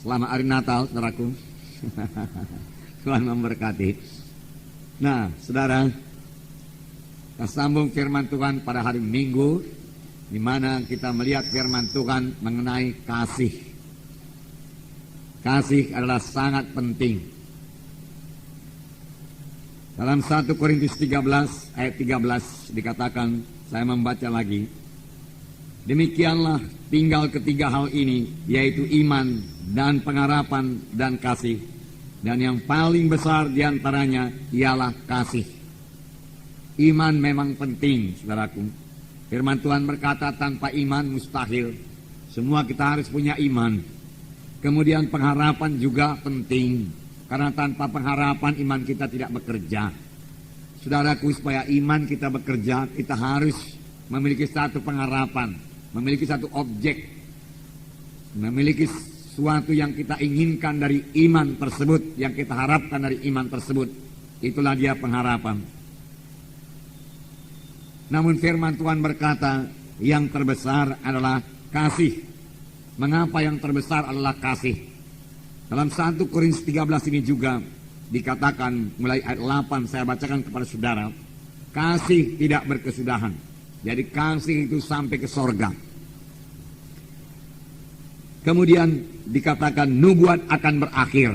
Selamat hari Natal, saudaraku. Tuhan memberkati. Nah, saudara, kita sambung firman Tuhan pada hari Minggu, di mana kita melihat firman Tuhan mengenai kasih. Kasih adalah sangat penting. Dalam 1 Korintus 13 ayat 13 dikatakan, saya membaca lagi. Demikianlah tinggal ketiga hal ini, yaitu iman dan pengharapan dan kasih. Dan yang paling besar diantaranya ialah kasih. Iman memang penting, saudaraku. Firman Tuhan berkata tanpa iman mustahil. Semua kita harus punya iman. Kemudian pengharapan juga penting. Karena tanpa pengharapan iman kita tidak bekerja. Saudaraku, supaya iman kita bekerja, kita harus memiliki satu pengharapan, memiliki satu objek, memiliki sesuatu yang kita inginkan dari iman tersebut, yang kita harapkan dari iman tersebut. Itulah dia pengharapan. Namun firman Tuhan berkata, yang terbesar adalah kasih. Mengapa yang terbesar adalah kasih? Dalam 1 Korintus 13 ini juga dikatakan, mulai ayat 8 saya bacakan kepada saudara, kasih tidak berkesudahan. Jadi kasih itu sampai ke sorga. Kemudian dikatakan nubuat akan berakhir,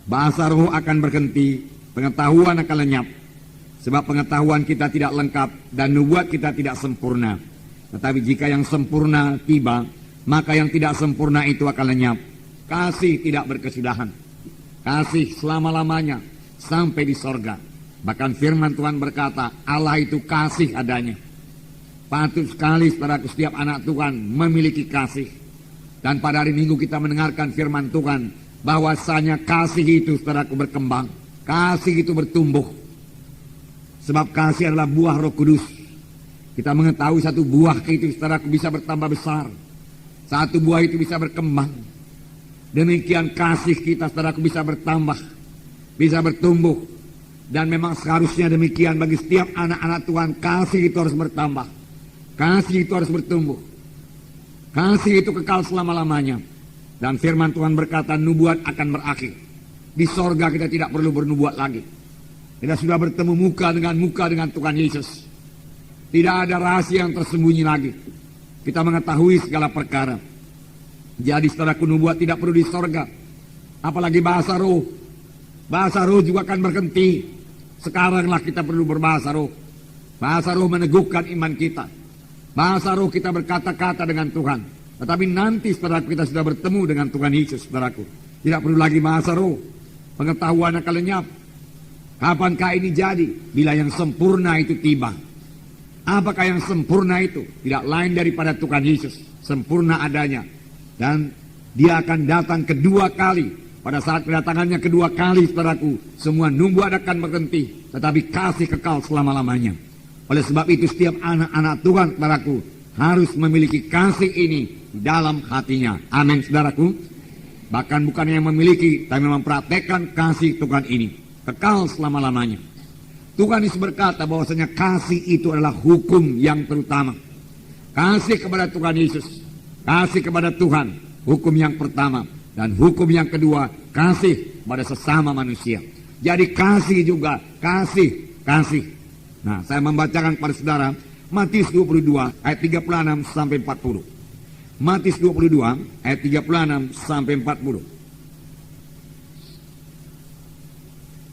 bahasa roh akan berhenti, pengetahuan akan lenyap. Sebab pengetahuan kita tidak lengkap dan nubuat kita tidak sempurna. Tetapi jika yang sempurna tiba, maka yang tidak sempurna itu akan lenyap. Kasih tidak berkesudahan. Kasih selama-lamanya sampai di sorga. Bahkan firman Tuhan berkata, Allah itu kasih adanya. Patut sekali saudaraku setiap anak Tuhan memiliki kasih. Dan pada hari Minggu kita mendengarkan firman Tuhan, bahwasanya kasih itu saudaraku berkembang. Kasih itu bertumbuh. Sebab kasih adalah buah Roh Kudus. Kita mengetahui satu buah itu saudaraku bisa bertambah besar. Satu buah itu bisa berkembang. Demikian kasih kita saudaraku bisa bertambah, bisa bertumbuh. Dan memang seharusnya demikian bagi setiap anak-anak Tuhan. Kasih itu harus bertambah. Kasih itu harus bertumbuh. Kasih itu kekal selama-lamanya. Dan firman Tuhan berkata nubuat akan berakhir. Di sorga kita tidak perlu bernubuat lagi. Kita sudah bertemu muka dengan Tuhan Yesus. Tidak ada rahasia yang tersembunyi lagi. Kita mengetahui segala perkara. Jadi saudaraku, nubuat tidak perlu di sorga. Apalagi bahasa roh. Bahasa roh juga akan berhenti. Sekaranglah kita perlu berbahasa roh. Bahasa roh meneguhkan iman kita. Bahasa roh kita berkata-kata dengan Tuhan. Tetapi nanti saudaraku kita sudah bertemu dengan Tuhan Yesus, saudaraku. Tidak perlu lagi bahasa roh. Pengetahuan akan lenyap. Kapankah ini jadi? Bila yang sempurna itu tiba. Apakah yang sempurna itu? Tidak lain daripada Tuhan Yesus. Sempurna adanya. Dan dia akan datang kedua kali. Pada saat kedatangannya kedua kali, saudaraku, semua nubuat akan berhenti. Tetapi kasih kekal selama-lamanya. Oleh sebab itu setiap anak-anak Tuhan, saudaraku, harus memiliki kasih ini dalam hatinya. Amin, saudaraku. Bahkan bukan yang memiliki, tapi mempraktekkan kasih Tuhan ini. Kekal selama-lamanya. Tuhan Yesus berkata bahwasanya kasih itu adalah hukum yang terutama. Kasih kepada Tuhan Yesus, kasih kepada Tuhan, hukum yang pertama. Dan hukum yang kedua, kasih pada sesama manusia. Jadi kasih juga, kasih. Nah, saya membacakan kepada saudara Matius 22 ayat 36 sampai 40. Matius 22 ayat 36 sampai 40.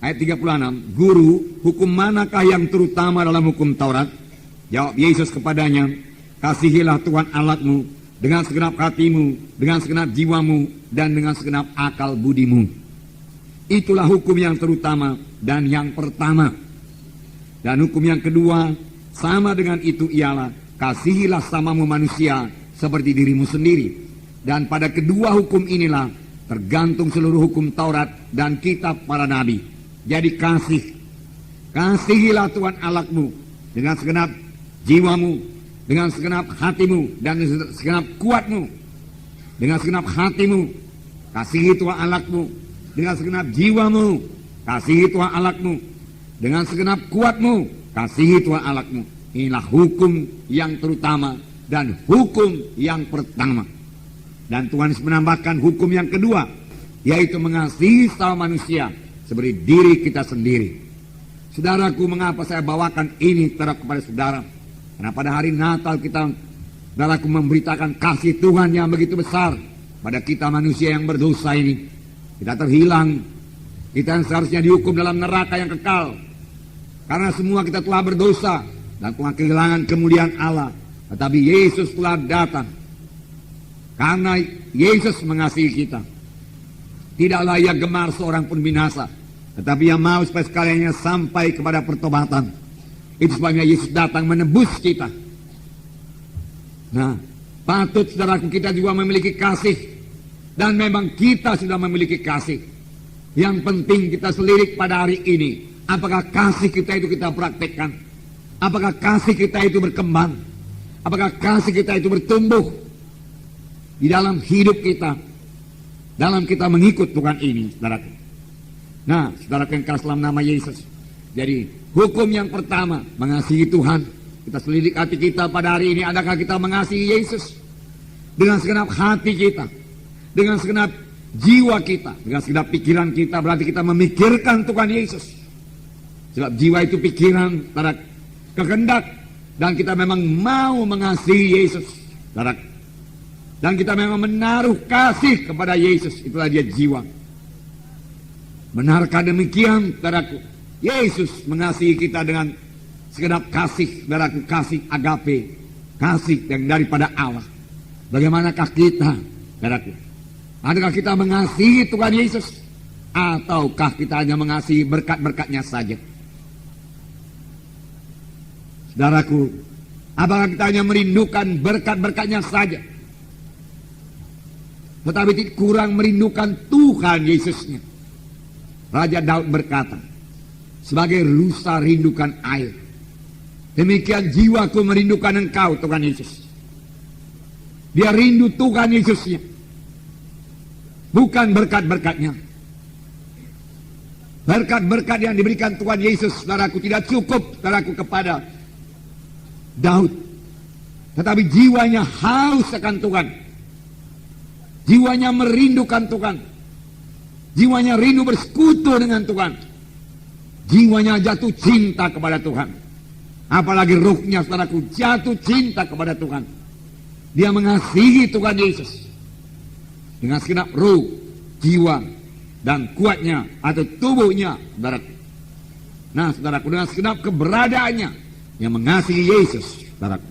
Ayat 36, Guru, hukum manakah yang terutama dalam hukum Taurat? Jawab Yesus kepadanya, kasihilah Tuhan Allahmu dengan segenap hatimu, dengan segenap jiwamu, dan dengan segenap akal budimu. Itulah hukum yang terutama dan yang pertama. Dan hukum yang kedua, sama dengan itu ialah, kasihilah samamu manusia seperti dirimu sendiri. Dan pada kedua hukum inilah tergantung seluruh hukum Taurat dan kitab para nabi. Jadi kasihilah Tuhan Allahmu dengan segenap jiwamu, dengan segenap hatimu, dan dengan segenap kuatmu. Dengan segenap hatimu, kasihi Tuhan Allahmu. Dengan segenap jiwamu, kasihi Tuhan Allahmu. Dengan segenap kuatmu, kasihi Tuhan Allahmu. Inilah hukum yang terutama dan hukum yang pertama. Dan Tuhan Yesus menambahkan hukum yang kedua, yaitu mengasihi sama manusia seperti diri kita sendiri. Saudaraku, mengapa saya bawakan ini kepada saudara? Karena pada hari Natal kita, saudaraku, memberitakan kasih Tuhan yang begitu besar pada kita manusia yang berdosa ini. Kita terhilang, kita yang seharusnya dihukum dalam neraka yang kekal. Karena semua kita telah berdosa dan telah kehilangan kemuliaan Allah. Tetapi Yesus telah datang. Karena Yesus mengasihi kita. Tidaklah ia gemar seorang pun binasa, tetapi ia mau supaya sekaliannya sampai kepada pertobatan. Itu sebabnya Yesus datang menebus kita. Nah, patut saudaraku kita juga memiliki kasih. Dan memang kita sudah memiliki kasih. Yang penting kita selirik pada hari ini. Apakah kasih kita itu kita praktekkan? Apakah kasih kita itu berkembang? Apakah kasih kita itu bertumbuh di dalam hidup kita, dalam kita mengikut Tuhan ini, saudaraku. Nah, saudaraku yang kasih dalam nama Yesus. Jadi, hukum yang pertama, mengasihi Tuhan. Kita selidik hati kita pada hari ini, adakah kita mengasihi Yesus? Dengan segenap hati kita, dengan segenap jiwa kita, dengan segenap pikiran kita, berarti kita memikirkan Tuhan Yesus. Sebab jiwa itu pikiran, saudara, kehendak, dan kita memang mau mengasihi Yesus, saudara. Dan kita memang menaruh kasih kepada Yesus. Itulah dia jiwa. Benarkah demikian, saudaraku? Yesus mengasihi kita dengan segenap kasih, saudaraku, kasih agape, kasih yang daripada Allah. Bagaimanakah kita, saudaraku? Adakah kita mengasihi Tuhan Yesus? Ataukah kita hanya mengasihi berkat-berkatnya saja? Saudaraku, apakah kita hanya merindukan berkat-berkatnya saja, tetapi kurang merindukan Tuhan Yesusnya? Raja Daud berkata, sebagai rusa rindukan air, demikian jiwaku merindukan Engkau, Tuhan Yesus. Dia rindu Tuhan Yesusnya, bukan berkat-berkatnya. Berkat-berkat yang diberikan Tuhan Yesus, saudaraku, tidak cukup, saudaraku, kepada Daud. Tetapi jiwanya haus akan Tuhan. Jiwanya merindukan Tuhan. Jiwanya rindu bersekutu dengan Tuhan. Jiwanya jatuh cinta kepada Tuhan. Apalagi ruhnya, saudaraku, jatuh cinta kepada Tuhan. Dia mengasihi Tuhan Yesus dengan segenap ruh, jiwa, dan kuatnya atau tubuhnya, saudaraku. Nah, saudaraku, dengan segenap keberadaannya yang mengasihi Yesus, saudaraku.